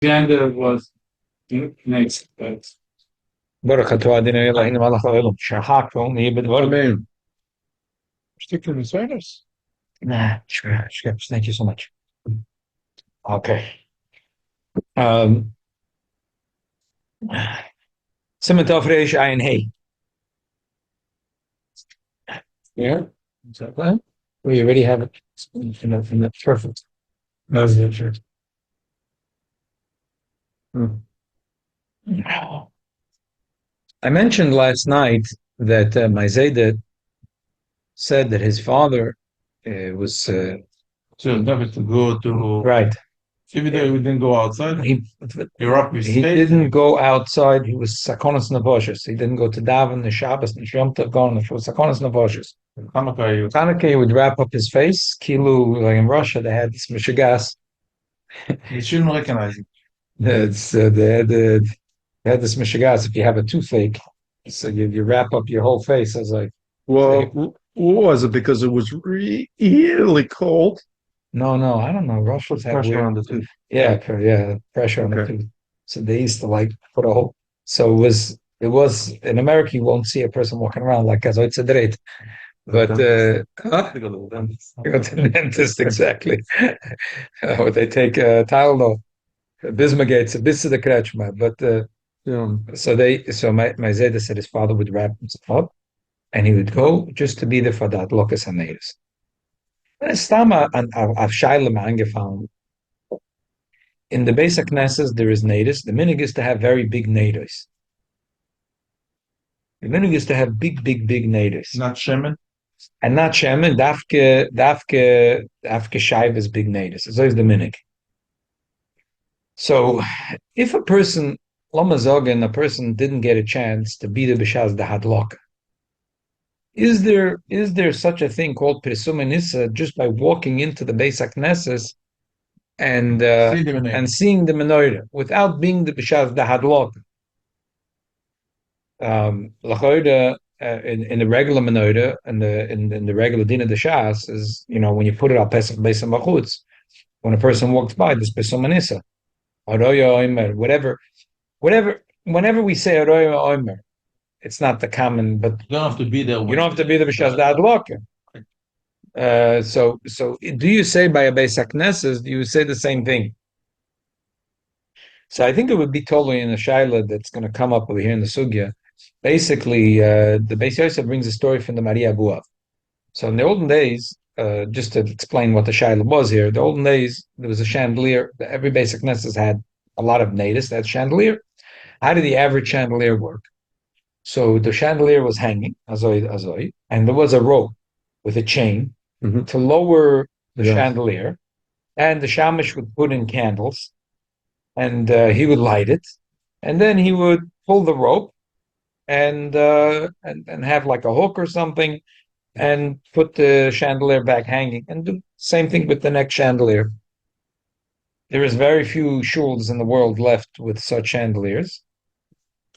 Gender was next. بركة وعدنا يلا هنا مالك غيرهم شحاكم يبد ورد. Amen. Particularly Spanish. Nah, sure. Thank you so much. Okay. Um, Simon Fresh Ein Hey. Yeah. Is that right? We already have it in the perfect. That's it. Sure. I mentioned last night that my Zayda said that his father was So never to go to. right. Even though we didn't go outside, He Europe is he safe. didn't go outside. He was sakonas navoshes. He didn't go to daven the Shabbos and Yom Tov going. He was sakonas navoshes. Chanukah, Chanukah would wrap up his face. Kilu, like in Russia, they had this mishigas. you shouldn't recognize it. They had this mishigas. If you have a toothache, so you wrap up your whole face. I was like, Well, what was it? Because it was really cold. no, I don't know. Russians have Pressure weird, on the tooth. yeah, pressure on the Okay. tooth. So they used to like put a whole. So it was in America. You won't see a person walking around like as it's a dreid. But huh? They go to the dentist. You go to the dentist exactly. Or they take Tylenol, Bismugates, a bit of the kretschma. But Yeah. so my Zayda said his father would wrap himself up and he would go just to be there for that Lokas Haneris. And it's time I've Shailem angefangen. In the basic Knesses, there is natives. The minig is to have very big natives. The minig is to have big natives. Not Shemin. And not Shemin, dafke Shaiv is big natives. So is the minig. So if a person, Lama Zogan, a person didn't get a chance to be the Bishaz the Hadlok, is there such a thing called Presuma Nissa just by walking into the Beis Knesses See them in there. and seeing the menorah without being the Bishaz the Hadlok? In the regular menorah and in the regular din of the Shas is when you put it up Pesach Beis Machutz, when a person walks by this Presuma Nissa, Aroya Omer, whatever. Whenever we say Aroya Omer, it's not the common, but You don't have to be there. you don't have to be the Bishaz the Hadlok. So do you say by a Beis Knesses? Do you say the same thing? So I think it would be totally in a shaila that's going to come up over here in the sugya. Basically, the Beis Yosef brings a story from the Maria Buav. So in the olden days, just to explain what the shaila was here, the olden days there was a chandelier. Every Beis Knesses had a lot of natives that chandelier. How did the average chandelier work? So the chandelier was hanging, azoi, and there was a rope with a chain to lower the chandelier, and the shamish would put in candles, and he would light it, and then he would pull the rope and have like a hook or something, and put the chandelier back hanging, and do the same thing with the next chandelier. There is very few shuls in the world left with such chandeliers.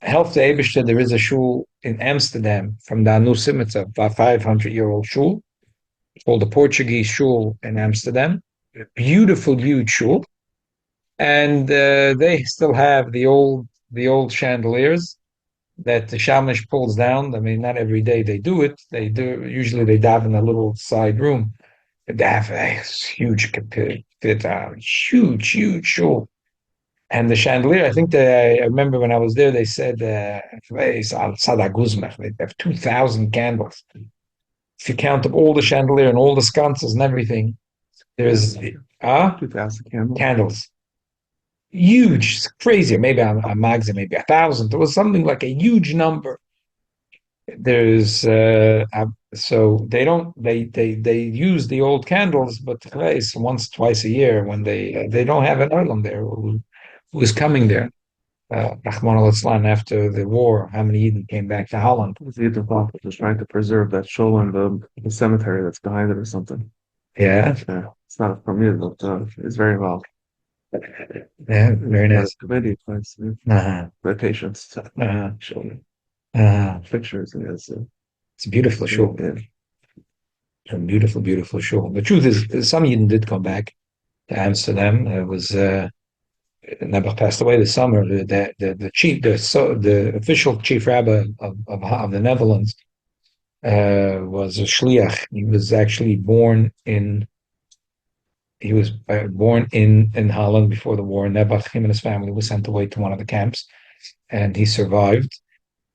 Help the Eibishter, there is a shul in Amsterdam from the Anusim. It's a 500-year-old shul. It's called the Portuguese shul in Amsterdam. Beautiful, huge shul. And they still have the old chandeliers that the shamish pulls down. I mean, not every day they do it. They do usually they dive in a little side room. They have a huge huge shul. And the chandelier, I think I remember when I was there, they said they have 2,000 candles. If you count up all the chandelier and all the sconces and everything, there's 2,000 candles. candles. Huge, it's crazy. Maybe I'm magazine, maybe 1,000. There was something like a huge number. There's so they use the old candles, but once twice a year when they don't have an island there who is coming there. Rahman al-Islam after the war, how many Eden came back to Holland? It's either thought just trying to preserve that shoal and the cemetery that's behind it or something. Yeah, Yeah, it's not from you, but it's very well. yeah, very nice. Committee plans their patients. Pictures and It's a beautiful show. yeah. A beautiful show. The truth is, some Eden did come back to Amsterdam. It was Nebuch passed away this summer. The chief, the official chief rabbi of the Netherlands was a shliach. He was actually born in in Holland before the war. Nebuch, him and his family, was sent away to one of the camps, and he survived.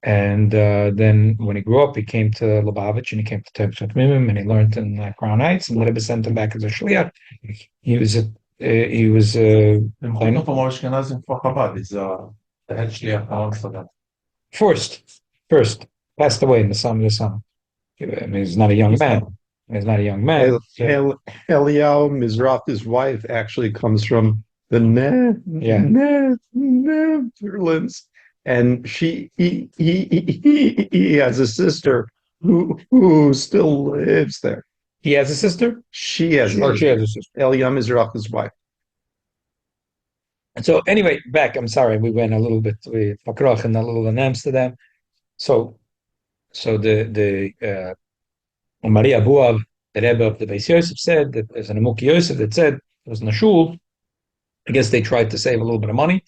And then when he grew up, he came to Lubavitch and he came to Terps with Mimim and he learned in Crown Heights, and the Rebbe sent him back as a shliach. He was he was From Ashkenazim for Chabad is the head shliach amongst them. first passed away in the summer. I mean, he's not a young man. He's not a young man. Eliyahu Mizrahi's wife actually comes from the Netherlands, and he has a sister who still lives there. He has a sister? She has Or she has a sister. Eliyahu Mizrahi's wife. And so anyway, back, I'm sorry, we went a little bit, we Pakroch and a little in Amsterdam. So the Maria Buav, the Rebbe of the Beis Yosef, said that there's an Amuk Yosef that said it was in a shul. I guess they tried to save a little bit of money.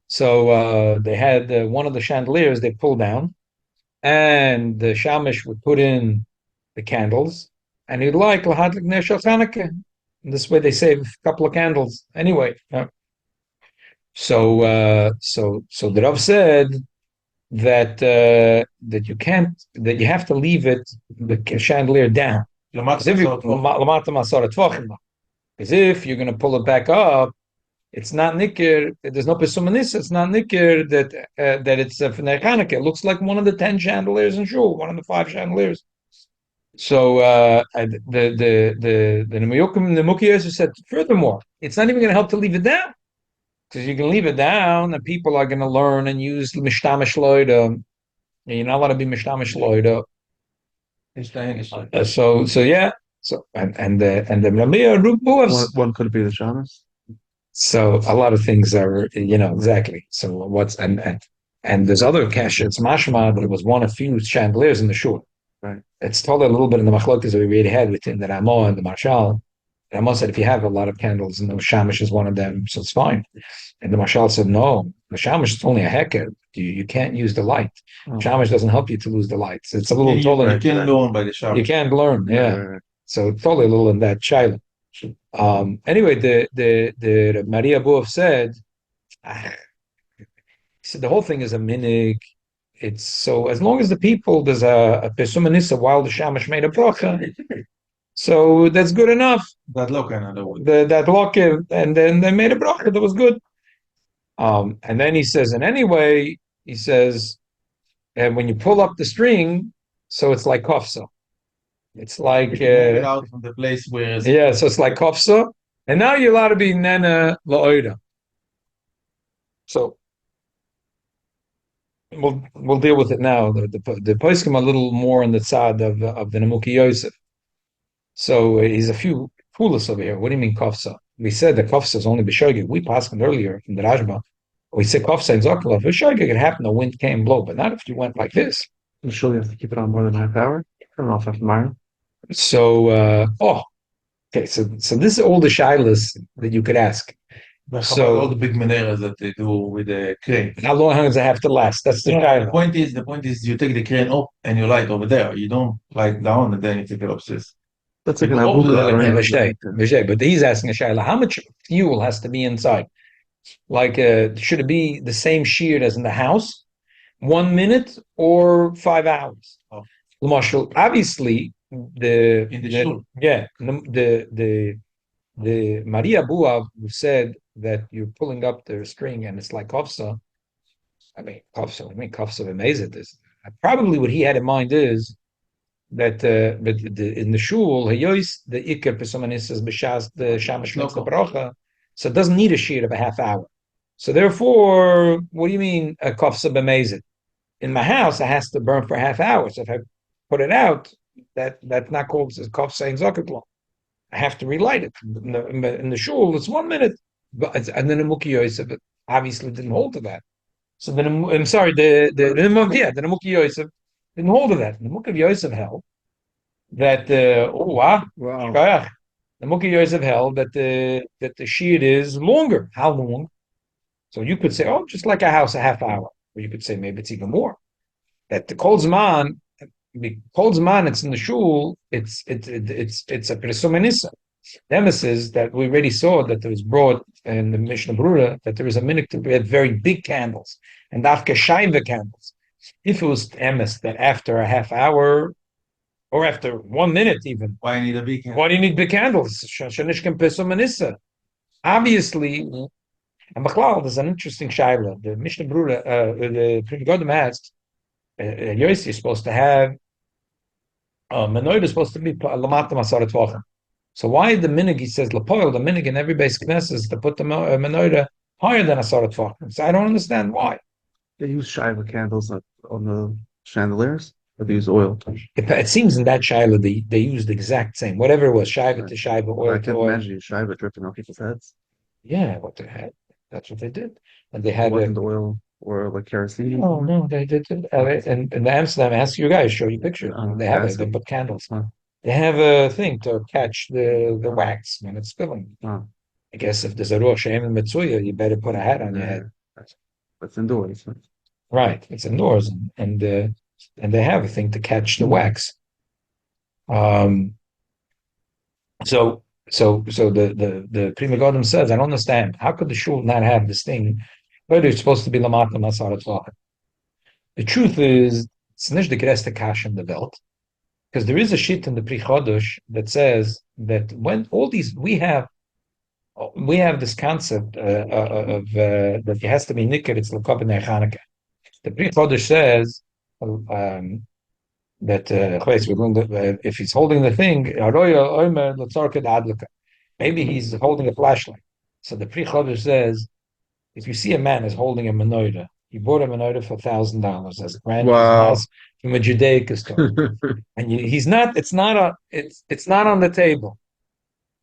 So they had one of the chandeliers they pulled down, and the Shamish would put in the candles, and he'd like Lahadlik Ner Shel Chanukah. This way they save a couple of candles. Anyway, so the Rav said that you have to leave the chandelier down. Because if you're going to pull it back up, it's not nikir. There's no pesumanis. It's not nikir that it's for Chanukah. It looks like one of the 10 chandeliers in shul, one of the 5 chandeliers. So the Nemukiyos said, furthermore, it's not even going to help to leave it down, because you can leave it down and people are going to learn and use mishtamish loida. You're not allowed to be mishtamish loida. So yeah. So and the Ramia Rubuavs. One could be the shamas. So a lot of things are, exactly. So what's and there's other cash. It's mashma, but it was one of few chandeliers in the shul. Right. It's told a little bit in the machlokas that we already had within the Ramah and the Marshal. The Ramah said if you have a lot of candles and the shamish is one of them, so it's fine. And the Marshal said no, the shamish is only a heker. You can't use the light. Oh. Shamish doesn't help you to lose the light. It's a little taller. You can't learn by the shamish. You can't learn, yeah. Right. So totally a little in that child. Anyway, the Maria Buov said, he said the whole thing is a minig. It's so as long as the people, there's a pesumanissa while the shamash made a bracha, so that's good enough. That look, in other words. That lock, and then they made a bracha that was good. And then he says, and anyway, he says, and when you pull up the string, so it's like kofsa. It's like it out from the place where so it's like kofsa, and now you're allowed to be nena la'oida. So we'll deal with it now. The poskim a little more on the side of the Nemuki Yosef. So he's a few foolish over here. What do you mean kofsa? We said that kofsa is only b'shogeg. We passed earlier from the Rajma. We said kofsa and zokla. B'shogeg it happened. The wind came blow, but not if you went like this. I'm sure you have to keep it on more than a half hour. I don't know if that's mine. So okay. So this is all the shilas that you could ask. So all the big meneras that they do with the crane. How long does it have to last? That's the shilah. The point is you take the crane up and you light over there. You don't light down and then you take it upstairs. That's like an abuka. But he's asking a shilah. How much fuel has to be inside? Like, should it be the same shear as in the house? 1 minute or 5 hours? Oh. Obviously, the Maria Buav who said that you're pulling up the string and it's like kofsa. Kofsa amazing. This probably what he had in mind is that in the shul the ikar pesumanis is b'shas the shamash makes the bracha, so it doesn't need a shear of a half hour. So therefore, what do you mean a kofsa b'mezid? In my house, it has to burn for a half hour. So if I put it out, that's not called kofsa and zakat. I have to relight it. In the shul, it's 1 minute. And then the Nemuki Yosef obviously didn't hold to that. So then I'm sorry, the Nemuki Yosef didn't hold to that. The Nemuki Yosef held that the Nemuki Yosef held that the sheet is longer. How long? So you could say, oh, just like a house, a half hour. Or you could say maybe it's even more. That the Kol Zman, it's in the shul, it's a presumanissa. The emphasis that we already saw that there was brought in the Mishnah Brura that there is a minute to have very big candles and after shaiva candles. If it was emes that after a half hour or after 1 minute even, Why you need a big why do you need big candles? Shanishkem pesumanissa. Obviously, and Bechlal, there's an interesting shaila. The Mishnah Brura, the Pri Megadim asks, Yossi is supposed to have menorah is supposed to be lamata masarat tvachim. So why the minig, he says, Lapoil, the minig in every base knesset is to put the menorah higher than a sarat tvachim. So I don't understand why. They use shiva candles on the chandeliers, or they use oil. It seems in that shaila they used the exact same, whatever it was, shiva to shiva, I oil to can't oil. imagine you shiva dripping on people's heads. Yeah, what they had. That's what they did. And they It had wasn't oil or like kerosene. no, they did. And the Amsterdam, ask you guys, show you pictures. They have it, they put candles. Huh. They have a thing to catch the wax when it's spilling. Huh. I guess if there's a Rosh Hashanah Mitzuya, you better put a hat on your head. That's indoors. Right, it's indoors, and they have a thing to catch the wax. So the Pri Megadim says, I don't understand. How could the shul not have this thing? Whether it's supposed to be lamata masarat tvachim. The truth is, it's not the gresta kash in the belt, because there is a sheet in the Pri Chodesh that says that when all these we have this concept of that it has to be nicker. It's l'kop in Chanukah. The Pri Chodesh says that if he's holding the thing, maybe he's holding a flashlight. So the Pri Chodesh says, if you see a man is holding a menorah, he bought a menorah for $1,000 as a brand new house from a Judaic store, and he's not. It's not on the table.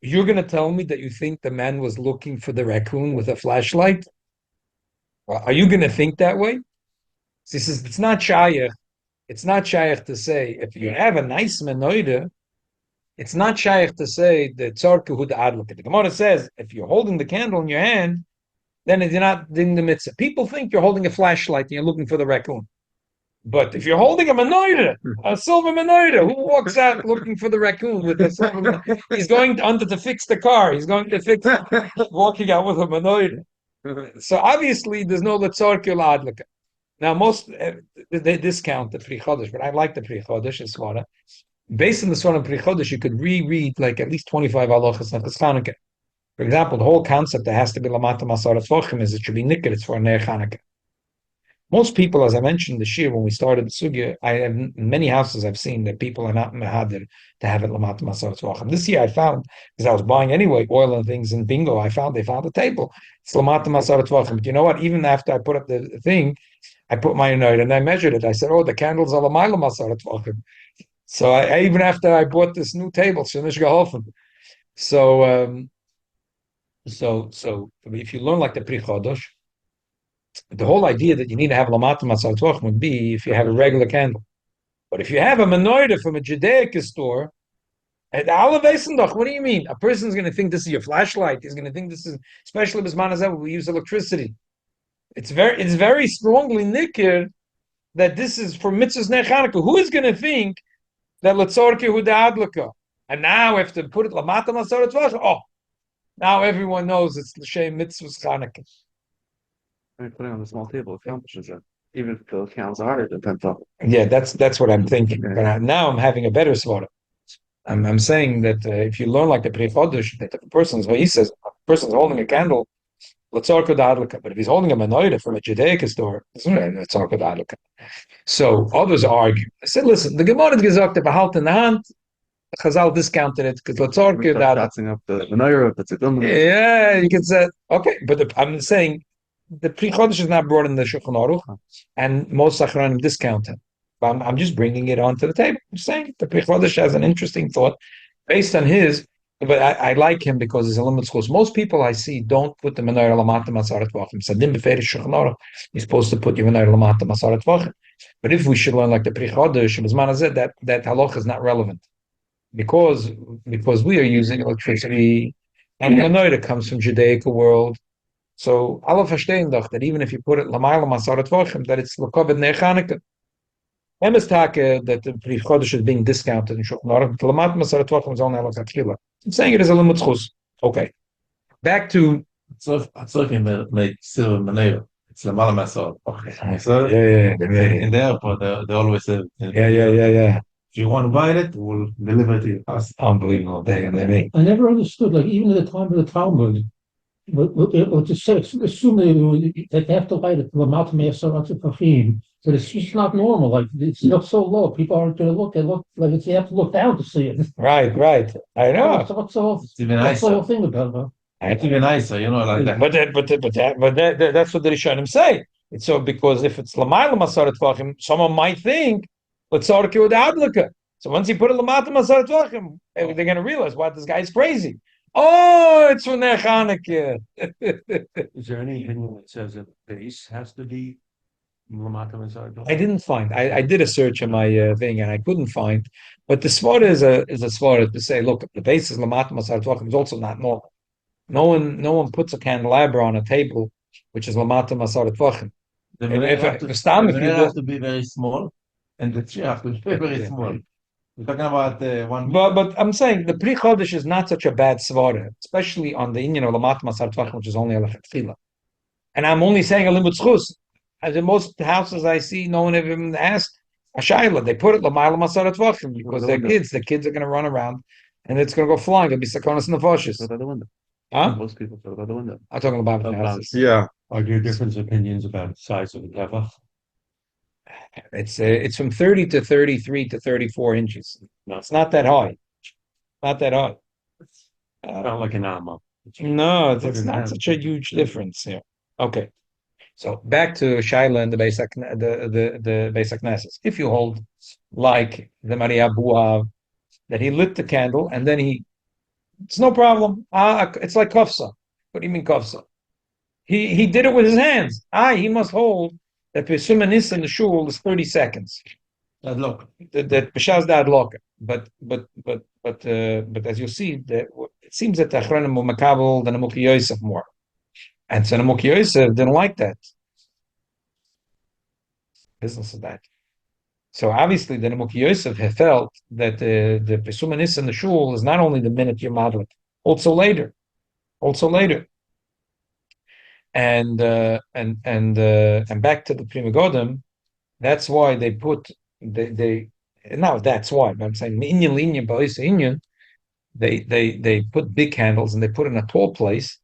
You're going to tell me that you think the man was looking for the raccoon with a flashlight? Well, are you going to think that way? This is. It's not shayach. It's not shayach to say if you have a nice menorah. It's not shayach to say the tzarku hu adlok. The Gemara says if you're holding the candle in your hand, then you're not doing the mitzvah. People think you're holding a flashlight and you're looking for the raccoon. But if you're holding a menorah, a silver menorah, who walks out looking for the raccoon with a silver menorah? He's going under to fix the car. He's going to fix walking out with a menorah. So obviously there's no letzorke adlaka. Now most they discount the Pri Chodesh, but I like the Pri Chodesh as Svara. Based on the Svara Pri Chodesh, you could reread like at least 25 halachas of Chanukah. For example, the whole concept that has to be lamata masarat tvachim is it should be nicker. It's for Ner Chanukah. Most people, as I mentioned this year when we started the sugya, I have in many houses I've seen that people are not mehadir to have it lamata masarat tvachim. This year I found, because I was buying anyway oil and things in bingo, they found a table. It's lamata masarat tvachim. But you know what? Even after I put up the thing, I put my note and I measured it. I said, "Oh, the candles are lamayla masarat tvachim." So I even after I bought this new table, shenish geholfen. So if you learn like the Pri Chodesh, the whole idea that you need to have lamata masarat tvachim would be if you have a regular candle. But if you have a menorah from a Judaic store, at what do you mean? A person's going to think this is your flashlight. He's going to think this is, especially bisman hazeh, we use electricity. It's very strongly nicker that this is for mitzvahs ner Chanukah. Who is going to think that letzorke hu adlaka? And now if to put it lamata masarat tvachim, now everyone knows it's l'shem mitzvahs Chanukah. Putting it on the small table accomplishes it, even if the candles are harder than 10 Yeah, that's what I'm thinking. But now I'm having a better svara. I'm saying that if you learn like the Pri Chodesh, that if he says a person's holding a candle, letzorke adlaka. But if he's holding a menorah from a Judaic store, it's not letzorke adlaka. So others argue. I said, listen, the Gemara is gesagt, behalt in the hand. Chazal discounted it because letzorke adlaka. Up the menorah, that's it. Yeah, you can say okay, but I'm saying the Pri Chodesh is not brought in the Shulchan Aruch, and most Sachranim discount it. But I'm just bringing it onto the table. I'm saying the Pri Chodesh has an interesting thought based on his. But I like him because he's a limit schools. Most people I see don't put the menorah lamata masarat tvachim. Sadim beferish Shulchan Aruch. You're supposed to put your menorah lamata masarat tvachim. But if we should learn like the Pri Chodesh, that halach is not relevant because we are using electricity, and the menorah comes from Judaic world. So alle verstehen doch that even if you put it Lamayla Masarat Vachim, that it's Lakobed Ner Chanukah. Emes Take that the Pri Chodesh is being discounted in Shulchan Aruch. The Lamat Masarat Vachim is only Alok Atchila. I'm saying it is a limit chus. Okay. Back to הצורכים make silver manure. It's the Malamasol. okay. So in the airport, they always say, Yeah. if you want to buy it, we'll deliver it to your house. Unbelievable. They make. I never understood, like even at the time of the Talmud, what to say, assume that they have to light it, Lamat Me'asarat Fafim, but it's just not normal. Like it's not so low. People aren't going to look. They look like it's, you have to look down to see it. Right. I know. What's the whole, It's even what's the whole nicer. thing about it? It's even nicer, like that. But that's what the Rishonim say. It's so because if it's Lamayla Masarat Vachim, someone might think let's start with the Adlika. So once you put it Lamata Masarat Vachim, they're going to realize what this guy's crazy. Oh, it's from their Chanukah. Is there any opinion that says that the base has to be Lamata Masarat? I didn't find. I did a search on my thing and I couldn't find. But the svara is a svara to say, look, the base is Lamata Masarat Vachim is also not normal. No one puts a candelabra on a table, which is Lamata Masarat Vachim. The If manure you has to be very small, and the tree has to be very small. We're talking about 1 But I'm saying the Pri Chodesh is not such a bad svara, especially on the Inyan of Lamat Masar Tvachim, which is only a Lechatchila. And I'm only saying a limit schus. As in most houses I see, no one even asked a shayla. They put it Lamayla Masar Tvachim because they're kids. The kids are going to run around, and it's going to go flying. It'll be sakonas nefashis. Throw it out the window. Huh? Most people throw it out the window. I'm talking about the houses. Yeah. Are there different opinions about the size of the teva? It's from 30 to 33 to 34 inches. No, it's not that high. Not that high. Not like an amma. No, it's not such a huge difference here. Okay. So back to Shaila and the basic the basic Knesses. If you hold like the Maria Buav, that he lit the candle and then it's no problem. It's like kofsa. What do you mean kofsa? He did it with his hands. He must hold that Pesumanis in the shul is 30 seconds. Look, That B'shaz da adloka. But as you see, it seems that the Achronim were makabel than Amuki Yosef more. And so Amuki Yosef didn't like that. Business of that. So obviously the Amuki Yosef had felt that the Pesumanis in the shul is not only the minute you're madlik, also later. And back to the Prima Godim, that's why they put that's why, but I'm saying Inyan, they put big candles and they put in a tall place,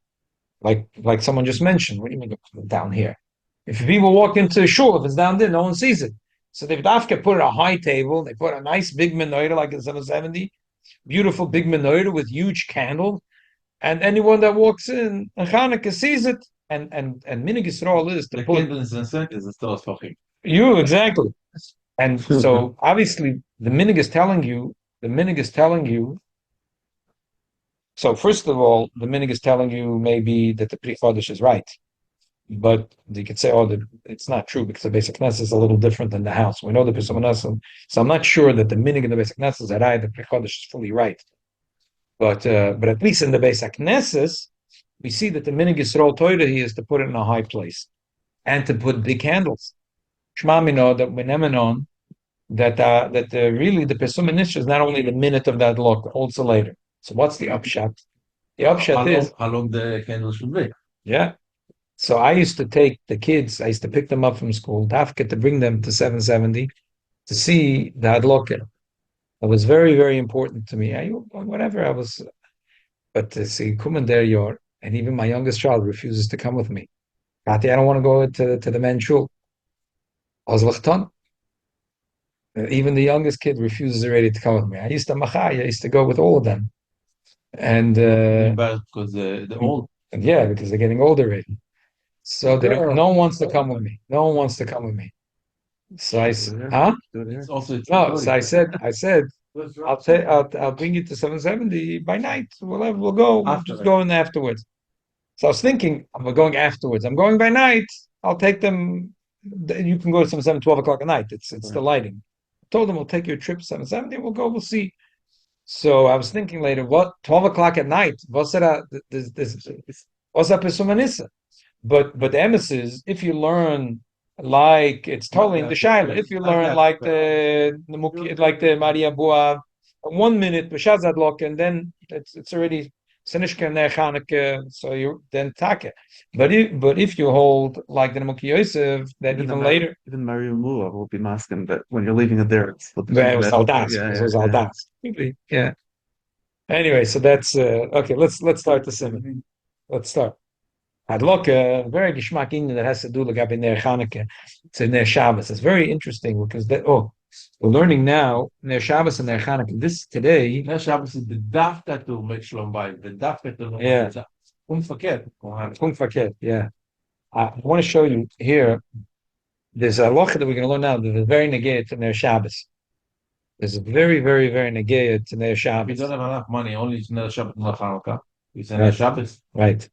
like someone just mentioned. What do you mean down here? If people walk into a shul, if it's down there, no one sees it. So they've put a high table, they put a nice big menorah like in 770, beautiful big menorah with huge candle, and anyone that walks in Hanukkah sees it. And Minig Yisrael is to the put candles and scent is a store for him. you exactly. And so obviously the Minig is telling you. So first of all, the Minig is telling you maybe that the Pri Chodesh is right. But you could say, it's not true because the basic Knesset is a little different than the house. We know the Pesach Knesset, so I'm not sure that the Minig in the basic Knesset is right, the Pri Chodesh is fully right. But at least in the basic Knesset, we see that the Minig Yisrael Torah is to put it in a high place and to put big candles. Shema mino that wenemenon that really the Pesum Inish is not only the minute of that look, also later. So what's the upshot? The upshot is how long the candle should be. yeah. So I used to take the kids, I used to pick them up from school, Tafka to bring them to 770 to see the Hadloka. It was very, very important to me. But to see Kuman Yor, and even my youngest child refuses to come with me. Tati, I don't want to go to the men's shul. Even the youngest kid refuses already to come with me. I used to go with all of them. And Because the old. because they're getting older already. So no one wants to come with me. No one wants to come with me. So I said, huh? It's also No, so I said, I'll bring you to 770 by night. We'll go. We'll just go in afterwards. So I was thinking, I'm going afterwards. I'm going by night. I'll take them. You can go to 770, 12 o'clock at night. It's the lighting. I told them we'll take your trip 770. We'll go. We'll see. So I was thinking later, what 12 o'clock at night? What's that? What's that Pesumanissa? But the emes is if you learn like it's totally in the shaila. If you learn like the Maria Bua, 1 minute b'shaz adlok, and then it's already sinishka ner Chanukah, so you then take it. But if you hold like the Nemuki Yosef, that even later. Even Mario Mua will be masking that when you're leaving it there, it's Well, it was Aldas. Yeah, It was yeah, yeah. Aldas. Yeah. Anyway, so that's okay. Let's start the simon. Let's start. Hadloka, very geschmack in that has to do like in Ner Chanukah. It's in Ner Shabbos. It's very interesting because we're learning now Ner Shabbos and Ner Chanukah. This today. Ner Shabbos is the dafka to make shalom bayit. The dafka to Yeah. Punkt verkehrt. Yeah. I want to show you here. There's a halacha that we're going to learn now that is very negate to Ner Shabbos. There's a very, very, very negate to Ner If you Shabbos. don't have enough money, only it's Ner Shabbos and Ner Chanukah. It's Right. Ner Shabbos. Right.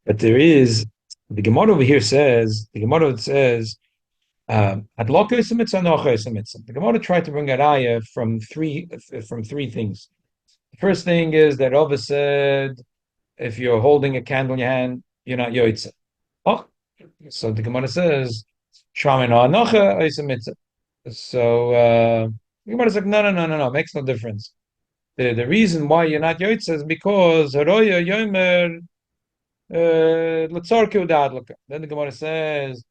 But there is the Gemara over here says Adloka is a mitzvah, nocha is a mitzvah. The Gemara tried to bring a raya from three things. The first thing is that Rava said if you're holding a candle in your hand, you're not yoitza. Oh, so the Gemara says shramina nocha is a mitzvah. So the Gemara is like no, it makes no difference. The reason why you're not yoitza is because haroya yomer. Then the Gemara says,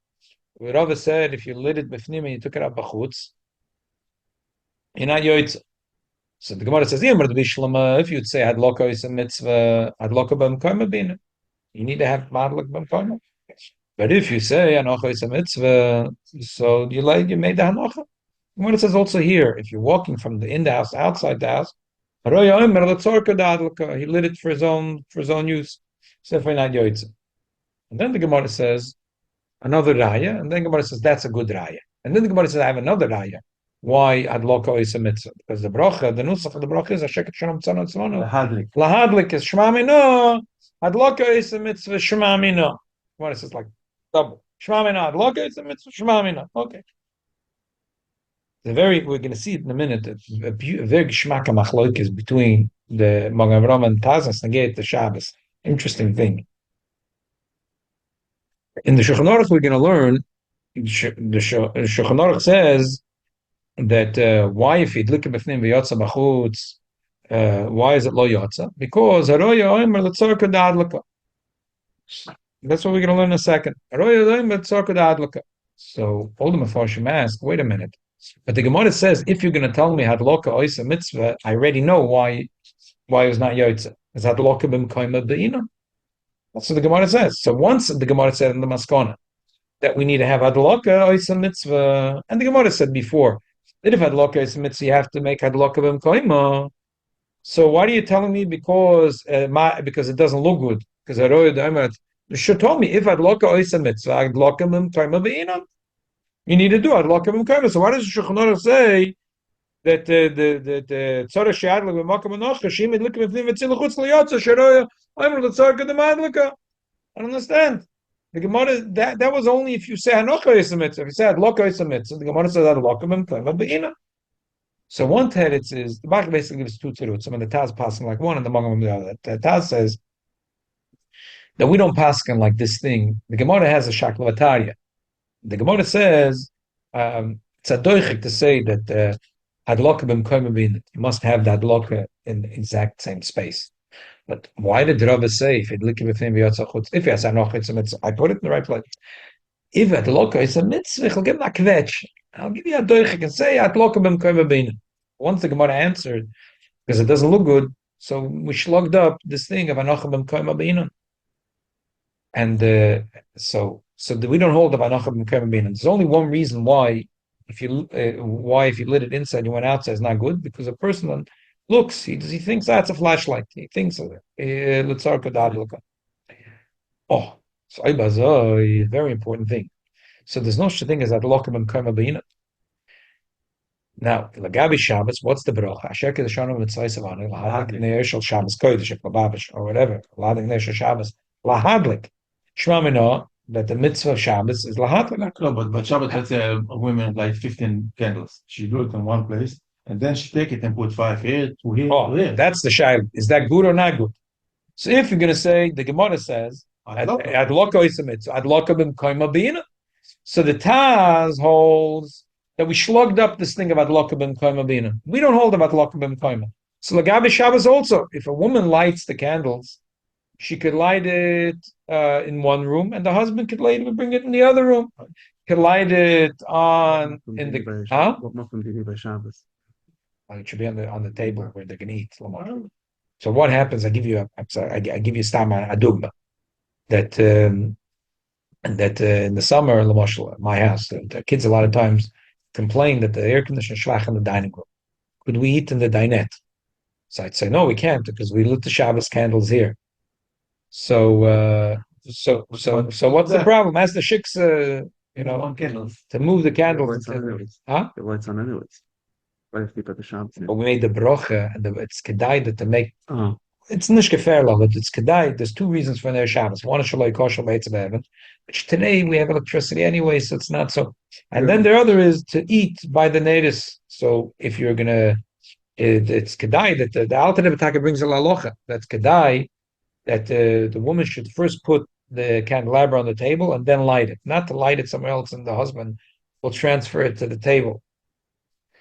Rava said, if you lit it b'fnim and you took it out b'chutz, you're not yoitza. So the Gemara says, if you'd say hadloka is a mitzvah, hadloka b'mkoyma bina, you need to have madlok b'mkoyma. But if you say hanocha is a mitzvah, so you made the hanocha. The Gemara says also here, if you're walking from in the house outside the house, he lit it for his own use. So if we're not yoitza. And then the Gemara says another raya, and then the Gemara says that's a good raya. And then the Gemara says I have another raya. Why adloko is a mitzvah? Because the bracha, the nusach of the bracha is a sheket shalom tzana tzlano. Lahadlik is shmamino. Adloko is a mitzvah shmamino. Gemara says like double. Shmamino adloko is a mitzvah shmamino. Okay. We're going to see it in a minute. A very geschmack machloek is between the Magen Avraham and Tazas negate the Shabbos. Interesting thing. In the Shulchan Aruch, we're going to learn. The Shulchan Aruch says that why if you look at b'fnim v'yotza b'chutz, why is it lo yotza? Because haroya oimer l'tzorka da'adlaka. That's what we're going to learn in a second. Haroya oimer l'tzorka da'adlaka. So all the Mefarshim ask, wait a minute. But the Gemara says, if you're going to tell me hadloka oisa mitzvah, I already know why it was not yotza. Is hadloka b'mkoyma b'ina? That's what the Gemara says. So once the Gemara said in the Maskana that we need to have hadloka oisa mitzvah, and the Gemara said before that if hadloka oisa mitzvah, you have to make hadloka b'mkoyma. So why are you telling me because it doesn't look good? Because you should tell me if hadloka oisa mitzvah, hadloka b'mkoyma b'ina. You need to do hadloka b'mkoyma. So why does the Shulchan Aruch say that the tzara she'adlik b'makam anocha shimid likim b'fnim v'tzil chutz liyotza sheroya oimer l'tzarka d'madlika? I don't understand. The Gemara that was only if you say hanocha is a mitzvah. If you say hadloka is a mitzvah, the Gemara says hadloka b'mkoyma b'ina. So one teretz is the Bach basically gives two teruts. Some of the Taz passing like one and the Magam the other. The Taz says that we don't paskin like this thing. The Gemara has a shaklavataria. The Gemara says it's a doichik to say that hadloka b'mkoyma b'ina. You must have the hadloka in the exact same space. But why did Rava say if it likim b'fnim v'yotza chutz? If it's hanocha, it's a mitzvah. I put it in the right place. If hadloka is a mitzvah, I'll give him a kvetch. I'll give you a doichik and say hadloka b'mkoyma b'ina. Once the Gemara answered, because it doesn't look good, so we slugged up this thing of hanocha b'mkoyma b'ina. And so we don't hold the hanocha b'mkoyma b'ina. There's only one reason why if you lit it inside, you went outside, it's not good, because a person looks, he thinks that's a flashlight. He thinks l'tzarka d'adlaka. Oh, so a very important thing. So there's no such thing as adlaka b'mkoyma b'ina. Now, Lagabi Shabbos, what's the bracha? Asher kedeshanu mitzvayis avanu lahadlik neir shel Shabbos kodesh bababish or whatever lahadlik neir shel Shabbos lahadlik. Shema mina that the mitzvah of Shabbos is lahadlik. No, but Shabbos, let's say a woman like 15 candles. She do it in one place, and then she take it and put 5 here, 2 here, 2 here. That's the shayla. Is that good or not good? So if you're going to say, the Gemara says, Adloka is a mitzvah. Adloka b'mkoima b'ina. So the Taz holds that we slugged up this thing of adloka b'mkoima b'ina. We don't hold about adloka b'mkoima. So Lagabi Shabbos also, if a woman lights the candles, she could light it in one room, and the husband could later bring it in the other room. Could light it on in the What muffin do you do by Shabbos? it should be on the table where they can eat. So what happens? I give you a stam a dugma that in the summer, my house, the kids a lot of times complain that the air conditioner is schwach in the dining room. Could we eat in the dinette? So I'd say no, we can't because we lit the Shabbos candles here. So what's the problem? Ask the shiks, to move the candles. Huh? It lights on anyways. Right if you put the Shabbos in. But we made the brocha, and it's kedai that to make. Oh, It's nicht gefährlich, but it's kedai. There's two reasons for their Shabbos. One is shaloi kosher b'etzem heaven, which today we have electricity anyway, so it's not so. And then the other is to eat by the natives. So if you're gonna, it's kedai that the Alter Rebbe Taka brings a lalocha. That's kedai that the woman should first put the candelabra on the table and then light it, not to light it somewhere else, and the husband will transfer it to the table.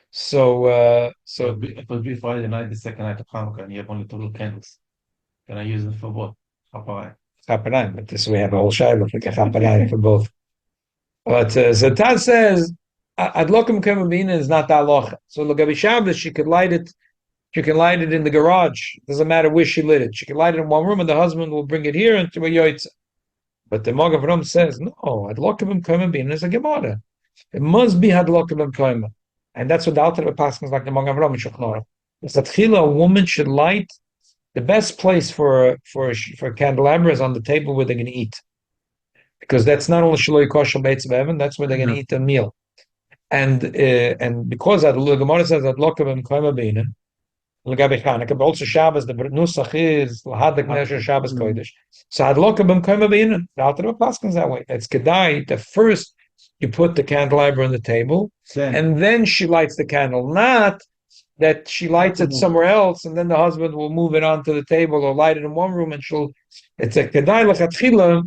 So it will be Friday night, the second night of Hanukkah, and you have only 2 candles. Can I use it for what? Chaparai. chaperayim, but this we have a whole shayla for chaperayim for both. But so Taz says adlokim kemabina is not that halacha. So Lagabi Shabbos she could light it. She can light it in the garage. Doesn't matter where she lit it. She can light it in one room, and the husband will bring it here into a yoitza. But the Magen Avraham says no. Adlokim kemabina is a gemara. It must be adlokim kemabina. And that's what the Alter Rebbe passes like the Magen Avraham in Shulchan Aruch. Is that a woman should light the best place for candelabra is on the table where they're going to eat, because that's not only shaloi kosher b'etzem heaven, that's where they're going to eat a meal. And because that the Gemara says that lokavim koima beina l'gabe Chanukah, but also Shabbos the nusach is lahadak nesher Shabbos kodesh. So had lokavim koima beina. The Alter Rebbe passes that way. It's kedai that first you put the candelabra on the table, and then she lights the candle, not that she lights it somewhere else, and then the husband will move it onto the table or light it in one room, and it's a kedai l'chatchila.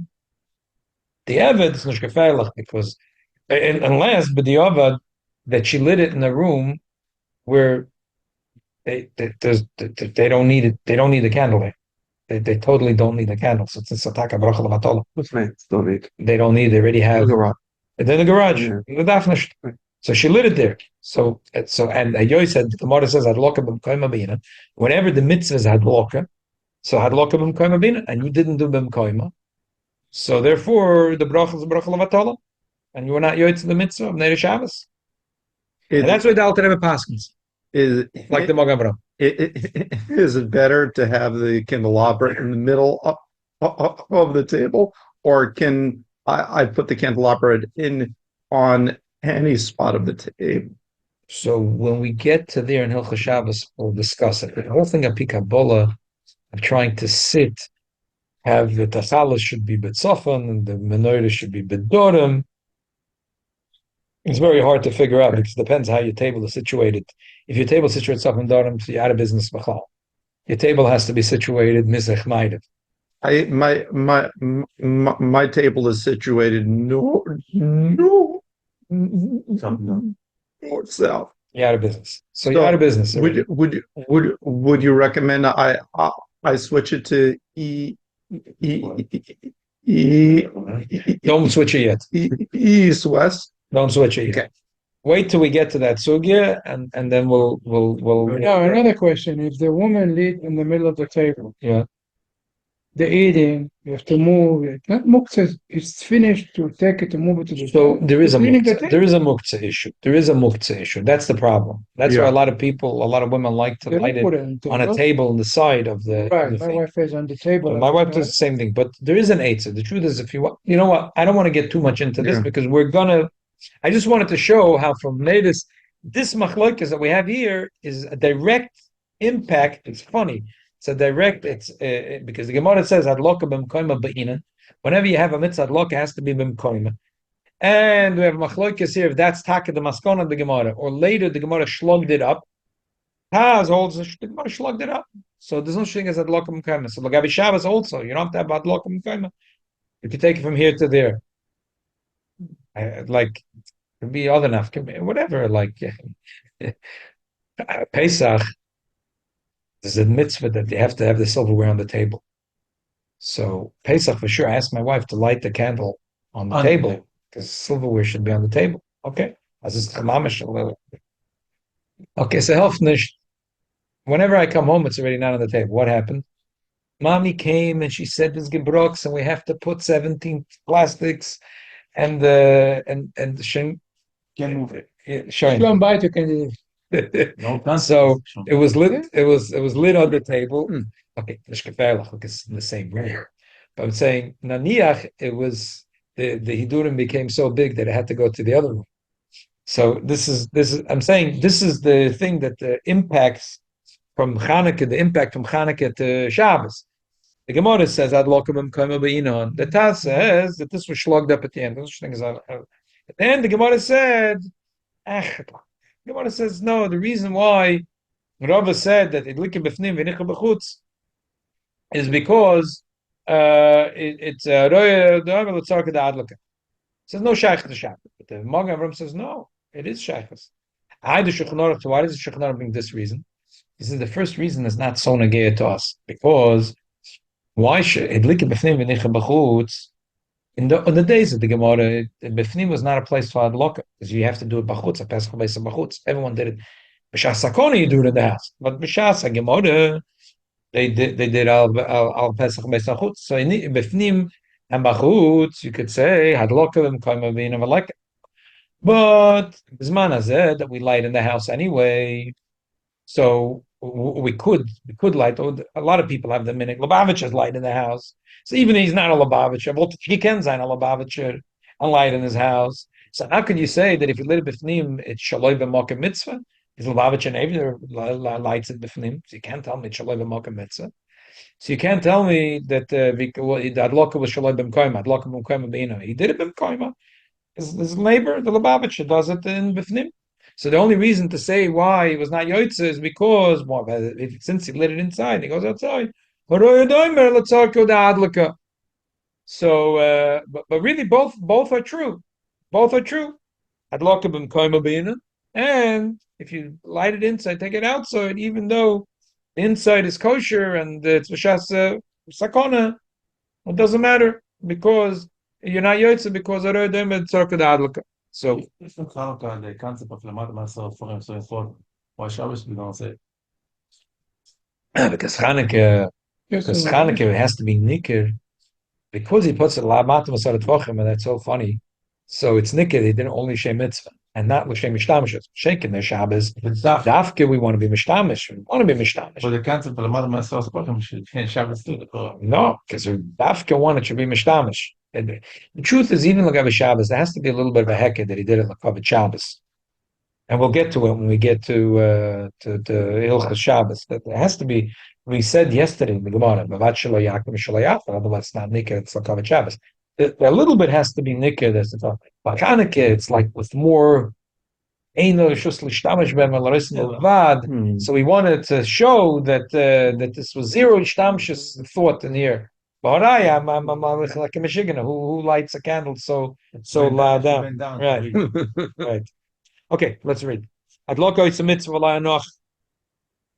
The Eved is nicht gefährlich because unless b'diavad that she lit it in a room where they don't need it, they don't need the candle there. They totally don't need the candle. So it's a sataka bracha l'matala. what's nice? Don't need. They don't need. They already have. And then the garage, Yeah. the dafnish. So she lit it there. So and Yoy said the Gemara says hadloka b'mkoima b'ina. Whenever the mitzvah is hadloka, so hadloka b'mkoima b'ina, and you didn't do b'mkoima, so therefore the bracha is a bracha l'matala, and you were not Yoy to the mitzvah of Neir Shabbos. And that's why the Alter Rebbe paskins, like the Magen Avraham. Is it better to have the candelabra in the middle of the table, or can I put the candelabra in on any spot of the table? So when we get to there in Hilchos Shabbos, we'll discuss it. The whole thing of Pikabbola, of trying to sit, have the tachalas should be betzofan and the menorah should be bedorim. It's very hard to figure out because it depends how your table is situated. If your table is situated Safan Darim, so you're out of business b'chal. Your table has to be situated Mizrach Maidav. My table is situated north south. You're out of business. So you're out of business. Would you recommend I switch it to Don't switch it yet. east west? Don't switch it yet. Okay. Wait till we get to that sugya, and then we'll. Now, another question: if the woman lit in the middle of the table, Yeah. the eating, you have to move it. Not muktzah, it's finished to take it to move it to the So there is a Cleaning the muktzah. There is a muktzah issue. There is a muktzah issue. That's the problem. That's why a lot of women like to They light don't put it it in on a table on the side of the. Right, the my thing. wife is on the table. My wife does the same thing, but there is an eitzah. The truth is, if you want, you know what, I don't want to get too much into this because I just wanted to show how from this machlokes that we have here is a direct impact. It's funny. It's a direct. It's because the Gemara says adloka b'mkoima be'inan. Whenever you have a mitzvah, adloka has to be b'mkoima. And we have machlokes here if that's taka the maskon of the Gemara, or later the Gemara shlugged it up. Taz holds the Gemara shlugged it up. So there's no thing as adloka b'mkoima. So Lagabi Shabbos also, you don't have to have adloka b'mkoima. If you take it from here to there, like it could be other enough, whatever. Like Pesach, there's a mitzvah that you have to have the silverware on the table. So Pesach for sure. I asked my wife to light the candle on the table because silverware should be on the table. Okay, as is mamish. Okay, so helft nicht. Whenever I come home, it's already not on the table. What happened? Mommy came and she said there's gebroks and we have to put 17 plastics and the shin. Can't move it. Shalom Bait, you can do No, So it was lit. It was lit on the table. Okay, it's gefährlich because it's in the same room. But I'm saying naniach, it was the hidurim became so big that it had to go to the other room. So this is I'm saying this is the thing that the impacts from Hanukkah, the impact from Hanukkah to Shabbos. The Gemara says Ad lokamim kama beinon. The Taz says that this was shlogged up at the end. At the end, the Gemara said, Gemara says no. The reason why Rava said that idlikim b'fnim v'nicha b'chutz is because it's roya the l'tzarka the adlaka. Says no shaykh to Shabbos. But the Magen Avraham says no, it is shaykhs. Why does the Shulchan Aruch bring this reason? This is the first reason that's not so negaya to us because why should idlikim b'fnim v'nicha b'chutz? In the days of the Gemara, b'fnim was not a place for adlaka because you have to do it b'chutz, a pesach b'chutz. Everyone did it. B'shas sakona you do it in the house, but b'shas Gemara they did al pesach b'chutz. So in b'fnim and b'chutz you could say hadloka v'mkoyma v'ina v'leka. But b'zman hazeh that we light in the house anyway, so we could light. A lot of people have the minute. Lubavitcher's light in the house. So even if he's not a Lubavitcher, he can sign a Lubavitcher and light in his house. So how can you say that if you lit it b'fnim, it's shaloi b'mokem mitzvah? Is Lubavitcher never lights it b'fnim? So you can't tell me it's shaloi b'mokem mitzvah. So you can't tell me that the adloka was shaloi b'mkoyma, adloka b'mkoyma b'ina. He did it b'mkoyma. His neighbor, the Lubavitcher, does it in b'fnim. So the only reason to say why he was not Yoitze is because since he lit it inside, he goes outside. So, but really, both are true. Both are true. And if you light it inside, take it outside, even though the inside is kosher and it's v'shas sakona, it doesn't matter because you're not Yoitze because so If in Chanukah the concept of Lamad Masal for him so important, why Shabbos we don't say? because Chanukah has to be nikir because he puts it la'mat masar tvachim, and that's so funny. So it's nikir. He didn't only shem mitzvah and not l'shem mishtamish. Shaking their Shabbos. Dafke we want to be mishtamish. We want to be mishtamish. But the concept of Lamad Masal for him should Shabbos too. No, because dafke wanted to be mishtamish. And the truth is, even Lagav Shabbos, there has to be a little bit of a heket that he did it Lagav Shabbos, and we'll get to it when we get to Hilchos Shabbos. That there has to be. We said yesterday in the Gemara, otherwise it's not nikah. It's Lagav Shabbos. A little bit has to be nikah. That's the thought. But Hanukkah, it's like with more. So we wanted to show that that this was zero ishtamshus thought in here. But I'm like a Michigan who lights a candle so loud down. Right. Right. Okay, let's read. Hadlaka is a mitzvah hanoch.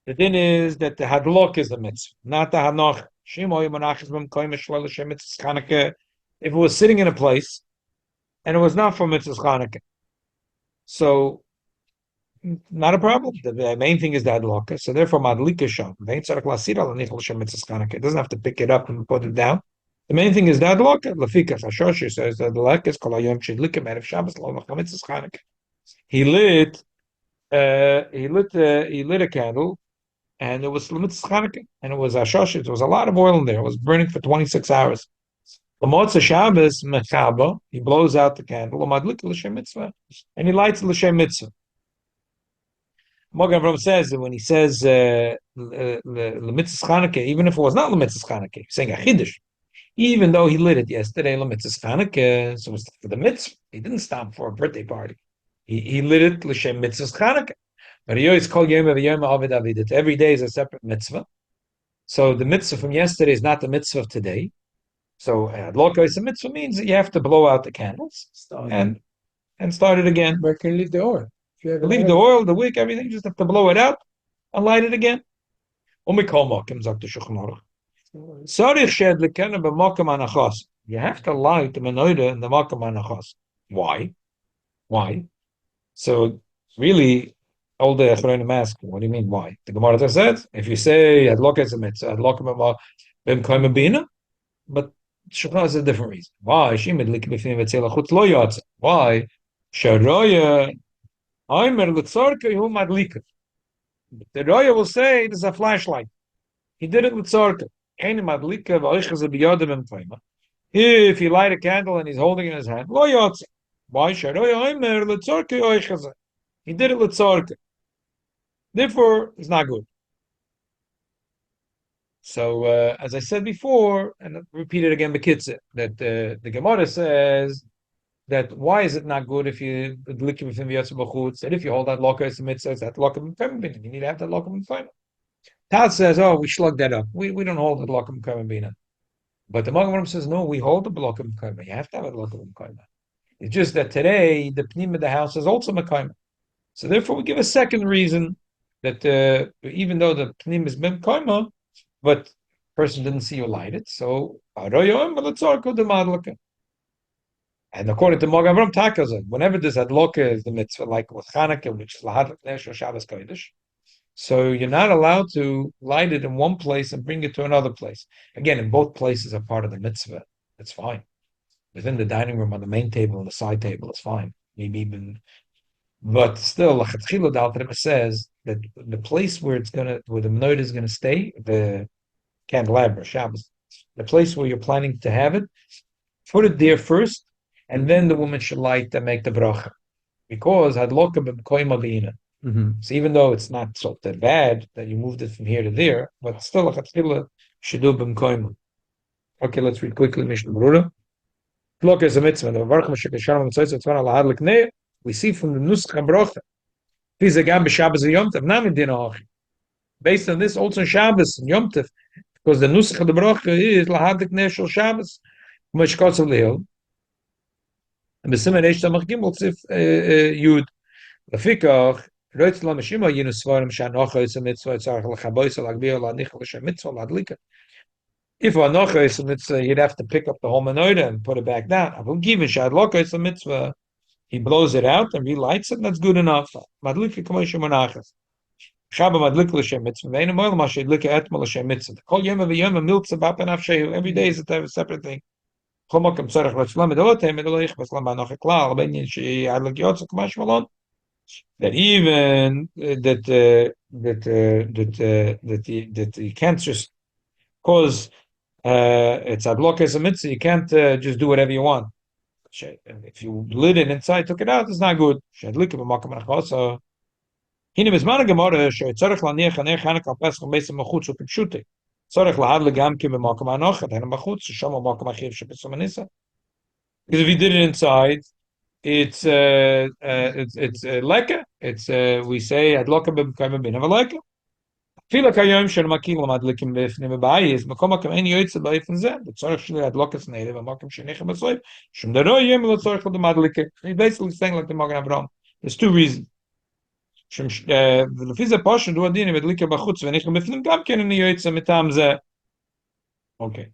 The din is that the hadlok is a mitzvah, not the hanoch. If it was sitting in a place and it was not for mitzvah Chanukah, so not a problem. The main thing is the hadlaka. So therefore, madlika sham. It doesn't have to pick it up and put it down. The main thing is the hadlaka. Lafika Chashoshi says that the hadlaka is kol hayom shidlikim erev Shabbos lo mitzvah Chanukah. He lit a candle, and it was mitzvah Chanukah, and it was Hashoshi. There was a lot of oil in there. It was burning for 26 hours. L'motza Shabbos mechaba. He blows out the candle. L'madlika l'shem mitzvah, and he lights l'shem mitzvah. Magen Avraham says that when he says L'mitzvah Chanukah, even if it was not L'mitzvah Chanukah, he's saying a chiddush. Even though he lit it yesterday, L'mitzvah Chanukah, so it was for the mitzvah. He didn't stop for a birthday party. He lit it L'shem mitzvah Chanukah. But he always called Yom Avid Avidit. Every day is a separate mitzvah. So the mitzvah from yesterday is not the mitzvah of today. So adloka is a mitzvah means that you have to blow out the candles and start it again. But can leave the oil. If you have Leave the oil, the wick, everything. Just have to blow it out and light it again. You have to light the menorah in the makom anachos. Why? Why? So really, all the Achronim ask, what do you mean? Why? The Gemara says, if you say adloka is a mitzvah, adloka b'mkoim bina, but shulchan is a different reason. Why? Why? Sharoya Aimer l'tzorka hu madlika. The Roya will say there's a flashlight. He did it with tzorka. If you light a candle and he's holding it in his hand, lo yotze. Why? Sharoya Aimer l'tzorka oichaza. He did it with tzorka. Therefore, it's not good. So, as I said before, and I'll repeat it again, Bekitze, that the Gemara says that why is it not good if you lick within the Yotze that if you hold that locker as a mitzvah, that locker b'mkoim you need to have that locker b'mkoim. Taz says, oh, we slug that up. We don't hold the locker b'mkoim. But the Magen says, no, we hold the locker b'mkoim. You have to have a locker b'mkoim. It's just that today the pnim of the house is also mkoim. So therefore, we give a second reason that even though the pnim is b'mkoim, but person didn't see you light it, so and according to Magen Avraham Takaza, whenever there's adloka is the mitzvah, like with Chanukah, which is lahadlik nesh or Shabbos Kodesh, so you're not allowed to light it in one place and bring it to another place. Again, in both places are part of the mitzvah. It's fine. Within the dining room, on the main table, on the side table, it's fine. Maybe even, but still, Lachatchila Dal Rebbe says that the place where the menorah is gonna stay, the candelabra, Shabbos, the place where you're planning to have it, put it there first, and then the woman should light and make the bracha. Because hadloka b'mkoim b'ina. So even though it's not so that bad that you moved it from here to there, but still a chatzila should do b'mkoim. Okay, let's read quickly Mishnah Berurah. Hadloka is a mitzvah. We see from the Nusach bracha. Based on this, also Shabbos and Yom Tov, because the Nusach of the bracha is lahadlik neshel Shabbos, which calls of Lehil. And the Simon Reish Tamach Gimel Tzif Yud. Lefikach Reutz La Meshima Yinu Svarim Shanocha is a mitzvah Tzarech Lechabois Lagbir Lanichel L'Shem Mitzvah Ladlika. If Anocha is a mitzvah, you'd have to pick up the whole menorah and put it back down. Avun Givin Shadloka is a mitzvah. He blows it out and relights it, and that's good enough. Madlika Kamosh Monachas. Shabbat Madlik L'Shem Mitzvah. Ve'enu Moil Mashay Dlika Etma L'Shem Mitzvah. Kol Yom V'Yom Miltza Bapan Afshehu. Every day is a separate thing. That even that you can't just cause it's adloka as a mitzvah, you can't just do whatever you want. If you lit it inside, took it out, it's not good. Because if you did it inside, it's leka. It's we say adloka b'mkoim b'ina v'leka. Fila kayom shel makim l'madlikim b'ifnim b'bayis. Makom makom ein yoytze b'ifnim zeh. B'tzorach shli adloka s'neidev v'makom shenichem b'soif. Shum dero yem l'tzorach l'madlikim. He's basically saying like the Magen Avraham. There's two reasons. ולפי זה פה שדו הדין אם הדליקה בחוץ וניחם בפנים גם כן אני יועצה מטעם זה. אוקיי.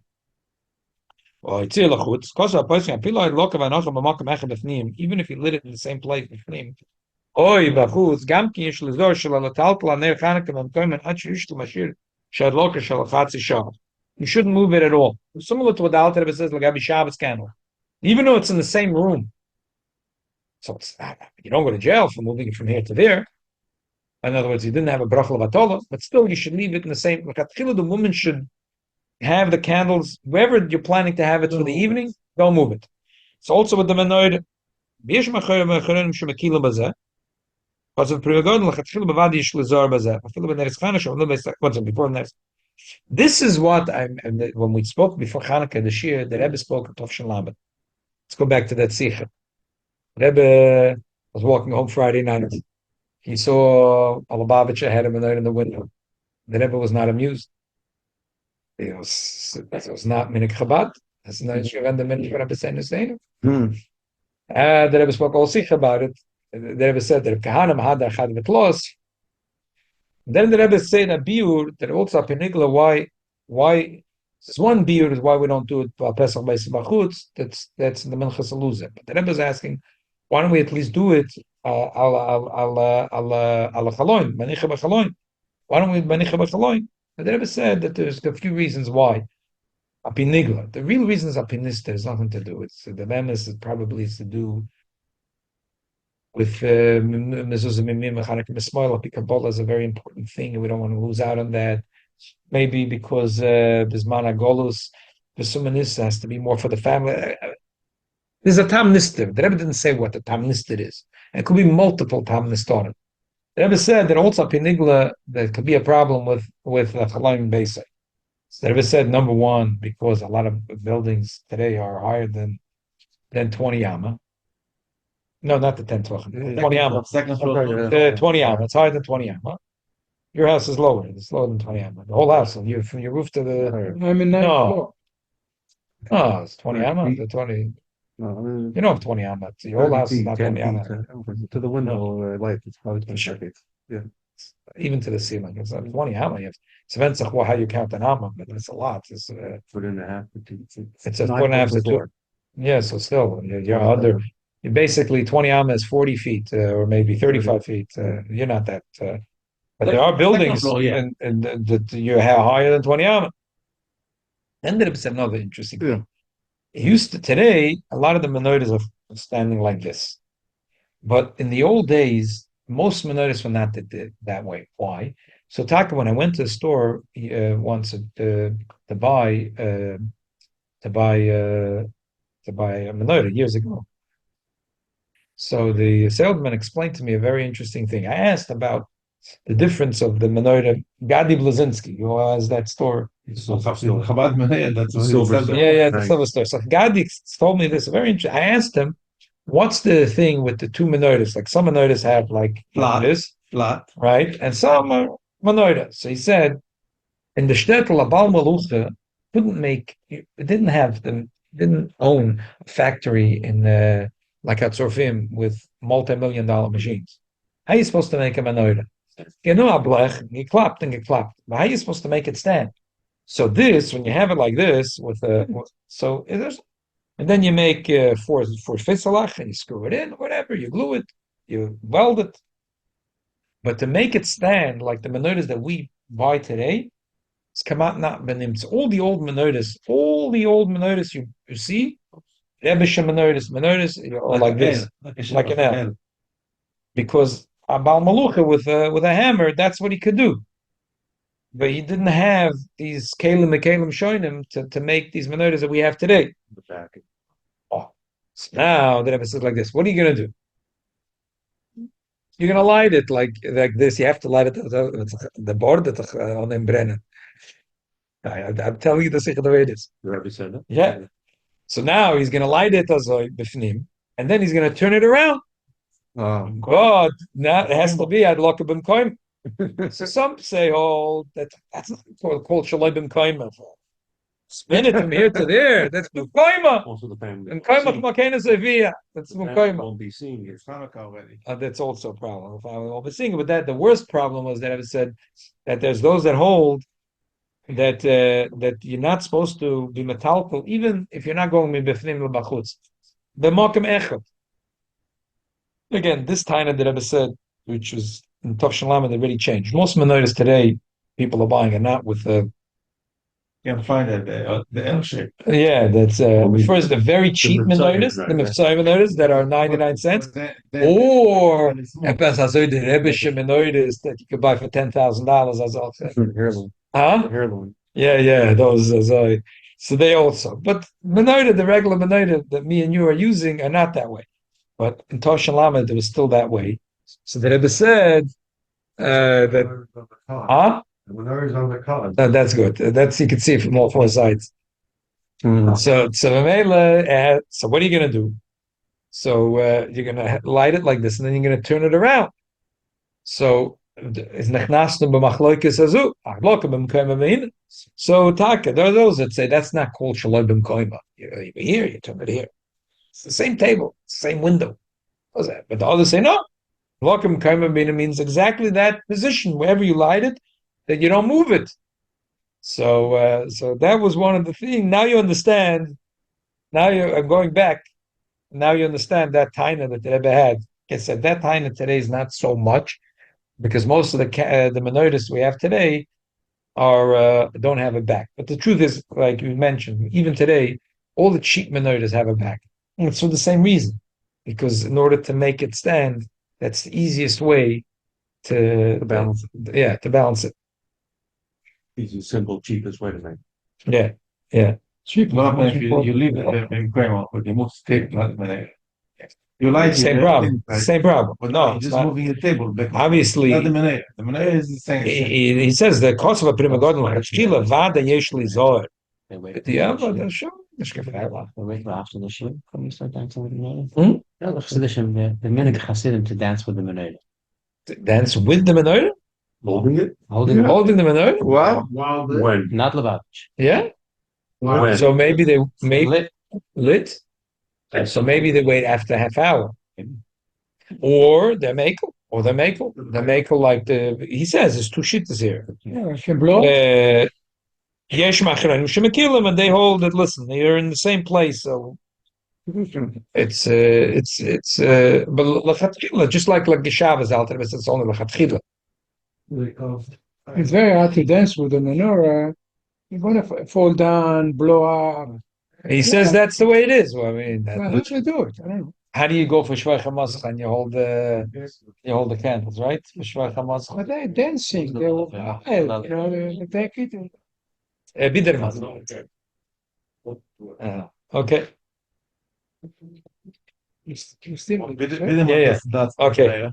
או הציע לחוץ, כוסו הפוסקים, אפילו הדלוקה והנוחם במקום אחד בפנים, even if you lit it in the same place בפנים, אוי בחוץ, גם כן יש לזור של לטלטל הנר חנוכה במקום עד שישתל משאיר שהדלוקה של חצי שעה. You shouldn't move it at all. Similar to what the Alter Rebbe says, like Shabbos candle. Even though it's in the same room. So it's, you don't go to jail for moving it from here to there. In other words, you didn't have a bracha l'vatola, but still you should leave it in the same. The woman should have the candles wherever you're planning to have it for the evening. Don't move it. It's also with the menorah. This is what when we spoke before Chanukah this year, the Rebbe spoke at Tovshin Lamed. Let's go back to that sikha. Rebbe was walking home Friday night. He saw a Lubavitcher had a menorah in the window. The Rebbe was not amused. It was not minik Chabad. That's not sure when the minute Rebbe saying. Hmm. The Rebbe spoke all sich about it. The Rebbe said that if Kahanim had a chad v'tlos, then the Rebbe said a biur that also penigla why this one biur is why we don't do it Pesach by Bachutz. That's the Minchas Eluzah. But the Rebbe is asking, why don't we at least do it al chaloin manicha b'chaloin? Why don't we manicha b'chaloin? And the Rebbe said that there's a few reasons why. Apinigla. The real reason is apinista. There's nothing to do. It's the memes probably is to do with mezuzah mimim mechanik mismoil. Kabbalah is a very important thing, and we don't want to lose out on that. Maybe because bisman agolus the sumanista has to be more for the family. There's a tam nister. The Rebbe didn't say what the tam nister is. It could be multiple tam nistorim. The Rebbe said that also pinigla there could be a problem with chalayim basic. So the Rebbe said number one because a lot of buildings today are higher than 20 amma. No, not the 10 tvachim. 20 amma. Second floor. 20 amma. It's higher than 20 amma. Your house is lower. It's lower than 20 amma. The whole house, from your roof to the. I'm in ninth No. floor. Oh, it's 20 amma. The 20. No, You don't have 20 amma. Your whole house is not 20 amma. to the window light. It's probably 20 Sure. feet. Even to the ceiling. It's not 20 amma. It depends on how you count an amma, but that's a lot. It's Foot and a half. a foot and a half to two. Yeah, so still, you're under. You're basically 20 amma is 40 feet or maybe 35 feet. You're not that. But there are buildings floor, yeah. and that you have higher than 20 amma. Then there is another interesting thing. Today, a lot of the menorahs are standing like this. But in the old days, most menorahs were not that way. Why? So Taka, when I went to the store once to buy a menorah years ago, so the salesman explained to me a very interesting thing. I asked about the difference of the menorah. Gadi Blazinski, who has that store. Chabad Menorah, that's what he Silver said. Star. Yeah, the Nice. silver store. So Gadi told me this very interesting. I asked him, what's the thing with the two menorahs? Like some menorahs have like Flat. this, Flat. right? And some are menorah. So he said, in the shtetl, a Baal Malucha didn't own a factory in like at Tzorfim with multi-million-dollar machines. How are you supposed to make a menorah? You know, a blech, you clapped and you clapped. But how are you supposed to make it stand? So this, when you have it like this, so it is, and then you make four fitzalach and you screw it in, whatever, you glue it, you weld it. But to make it stand like the menorahs that we buy today, it's kamat not benim. It's all the old menorahs you see, Rebbesh menorahs, or like this, like an L. Because a Baal Malucha with a hammer, that's what he could do. But he didn't have these kalim shoinim to make these menorahs that we have today. Oh, so now the Rebbe says like this: what are you going to do? You're going to light it like this. You have to light it the board on them brennen. I'm telling you the way it is. The Rebbe said that? Yeah. So now he's going to light it as a bifnim, and then he's going to turn it around. God, now it has to be ad lokabim koim. So some say, "Oh, that's not called shalom bim koim." Spin it from here to there. That's b'koima. Also the family. And koima k'makena zevia. That's b'koima. Won't be seeing it. It's Chanukah already. That's also a problem. If I was seeing it, but the worst problem was that I said that there's those that hold that you're not supposed to be metalpal, even if you're not going b'bifnim l'bachutz. B'makom echad. Again, this time that Rebbe said, which was in Tov Shalom, they really changed. Most menorahs today, people are buying are not with the. You can find it, the L shape. Yeah, that's first the very cheap menorahs, the Mitzvah menorahs that are 99 cents, or the Rebbesh menorahs that you could buy for $10,000, as I'll say. Huh? Yeah, those. So they also, but menorah, the regular menorah that me and you are using, are not that way. But in Tosh and Lamed, it was still that way. So the Rebbe said that. Huh? The menorahs on the column. That's good. That's you can see it from all four sides. So what are you going to do? So you're going to light it like this, and then you're going to turn it around. So is nachnasten b'machloikes azu. Achloke b'mkoima mehin. So taka, there are those that say that's not called shaloi b'mkoima. You here, you took it here. It's the same table, same window. What's that? But the others say no. Achloke b'mkoima mehin means exactly that position wherever you light it, that you don't move it. So that was one of the things. Now you understand. I'm going back. Now you understand that taina that the Rebbe had. I said that taina today is not so much because most of the menorahs we have today are don't have a back. But the truth is, like you mentioned, even today, all the cheap menorahs have a back. And it's for the same reason, because in order to make it stand, that's the easiest way to balance it. Yeah, to balance it. Easy, simple, cheapest way to make. Yeah, yeah. Cheap. What happens if you leave it in Grandma, but you move the table, not the You like Same it, problem. right? Same problem. But No, you're it's just not. moving the table back. Obviously, Not the menorah. The menorah is the same. he says the cost of a prima gordon like Chila vada yeshli zohar. They wait for Yeah, the but shim. that's sure. They wait for after the shim. Come you start dancing with the menorah. Hmm? Yeah, the Chassidim, the minhag Chassidim to dance with the menorah. Dance with the menorah, Holding it? holding the menorah. What? When? Not Lubavitch. Yeah. When? So maybe they Lit. lit. So maybe they wait after a half hour, or they're makel, The makel like he says there's two shittas here. Yeah, she blow. Yesh machranim shemakilim, and they hold it. Listen, they're in the same place, so it's but lachatchila, just like geshavas alter, but it's only lachatchila. It's very hard to dance with the menorah. You're gonna fall down, blow up. He says that's the way it is. Well, I mean, How do you do it? I don't know. how do you go for shvach hamasach and you hold the candles, right? For shvach hamasach, But they're dancing. They're wild, they take it. biderman. Okay. You still. Yeah. Okay.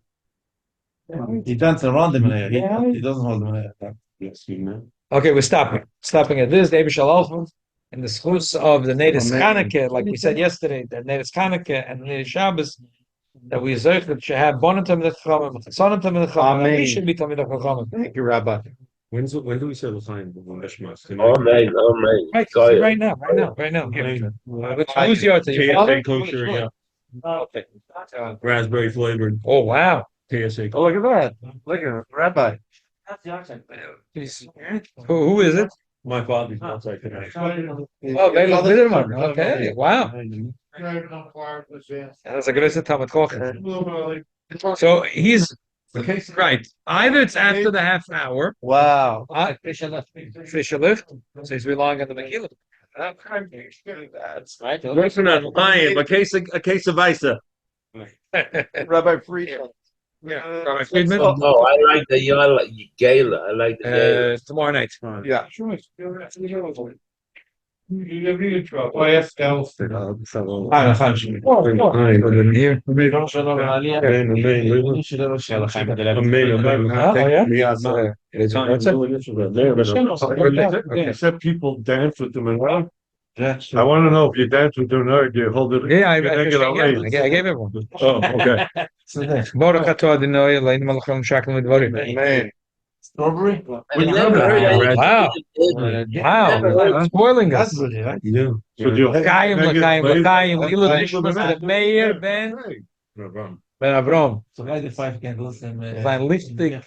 He dances around the menorah. Yeah. He doesn't hold the menorah. Okay, we're stopping at this. David Shalom and the schus of the native Chanukah, like we said yesterday, the native Chanukah and the native Shabbos, that we that should have bonatam the chachamim, sonatam the chachamim, and we should be tamid the chachamim. Thank you, Rabbi. When do we say l'chaim? Right now. Here. Who's your KSA kosher, yeah. Okay. Raspberry flavored Oh wow. KSA. Oh, look at that. Look at it, Rabbi. Who is it? My father's outside today. Oh, Bela Biderman. Okay. Wow. That's a great Talmud Chochem. So he's right. Either it's after the half hour. Wow. Fisher lift. So he's relying on the Megillah. That's right. Listen, a case of Isa. Rabbi Friedman. Rabbi Friedman. Oh, I like the gala. I like the gala. Tomorrow night. Yeah. Here. Except people dance with them and well. I want to know if you dance with them or you hold it. Yeah, I gave everyone. Oh, okay. Baruch atah Adonai Eloheinu melech haolam shaklam v'dvarim. Amen. Strawberry? I never heard that. Wow. Wow. Spoiling That's us. really nice. Yeah. So do you L'chaim, Ilu Nishmas Meir Ben Avram. So I did 5 candles and Klein lichtig.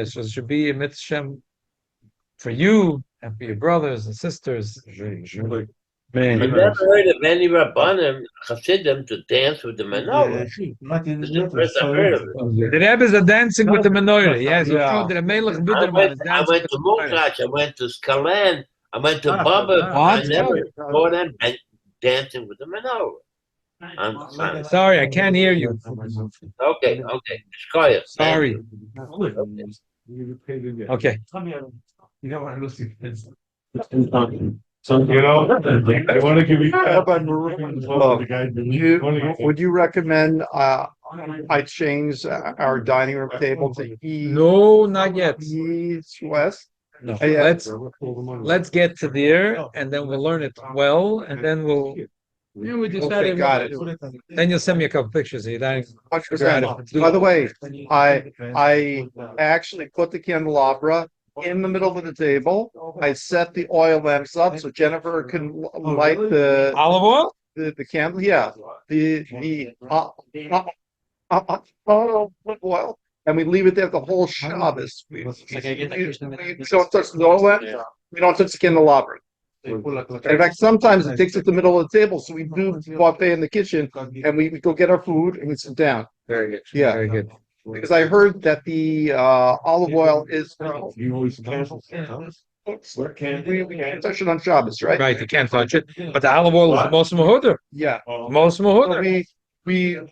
So it should be a mitzvah for you and for your brothers and sisters. I never heard of any Rabbanim, Hasidim, to dance with the menorah. not in This is the first I've heard of it. The Rebbe's are dancing with the menorah. Yes, you showed the Melech I Biderman is went dancing to with the menorah. Mukach, I went to Skalan, I went to Baba. I never saw them dancing with the menorah. I'm sorry. Sorry, I can't hear you. Okay. Shkoyach. Sorry. Okay. You don't want to lose your kids. So, I want to give you. Would you recommend I change our dining room table to No, not yet. East West? No. Yeah. Let's get to there, and then we'll learn it well, and then we'll Yeah, we Okay, decided. got it. Then you'll send me a couple pictures. You then 100%. By the way, I actually put the candelabra in the middle of the table. I set the oil lamps up so Jennifer can light olive oil. the candle. Yeah, the oil, and we leave it there the whole Shabbos. We don't touch the oil lamp. We don't touch the candelabra. In fact, sometimes it takes it to the middle of the table, so we do buffet in the kitchen, and we go get our food and we sit down. Very good. Yeah. Very good. Because I heard that the olive oil is. We can't touch it on Shabbos, right? Right, you can't touch it. But the olive oil is the most mahudr. Yeah. Most mahudr. We leave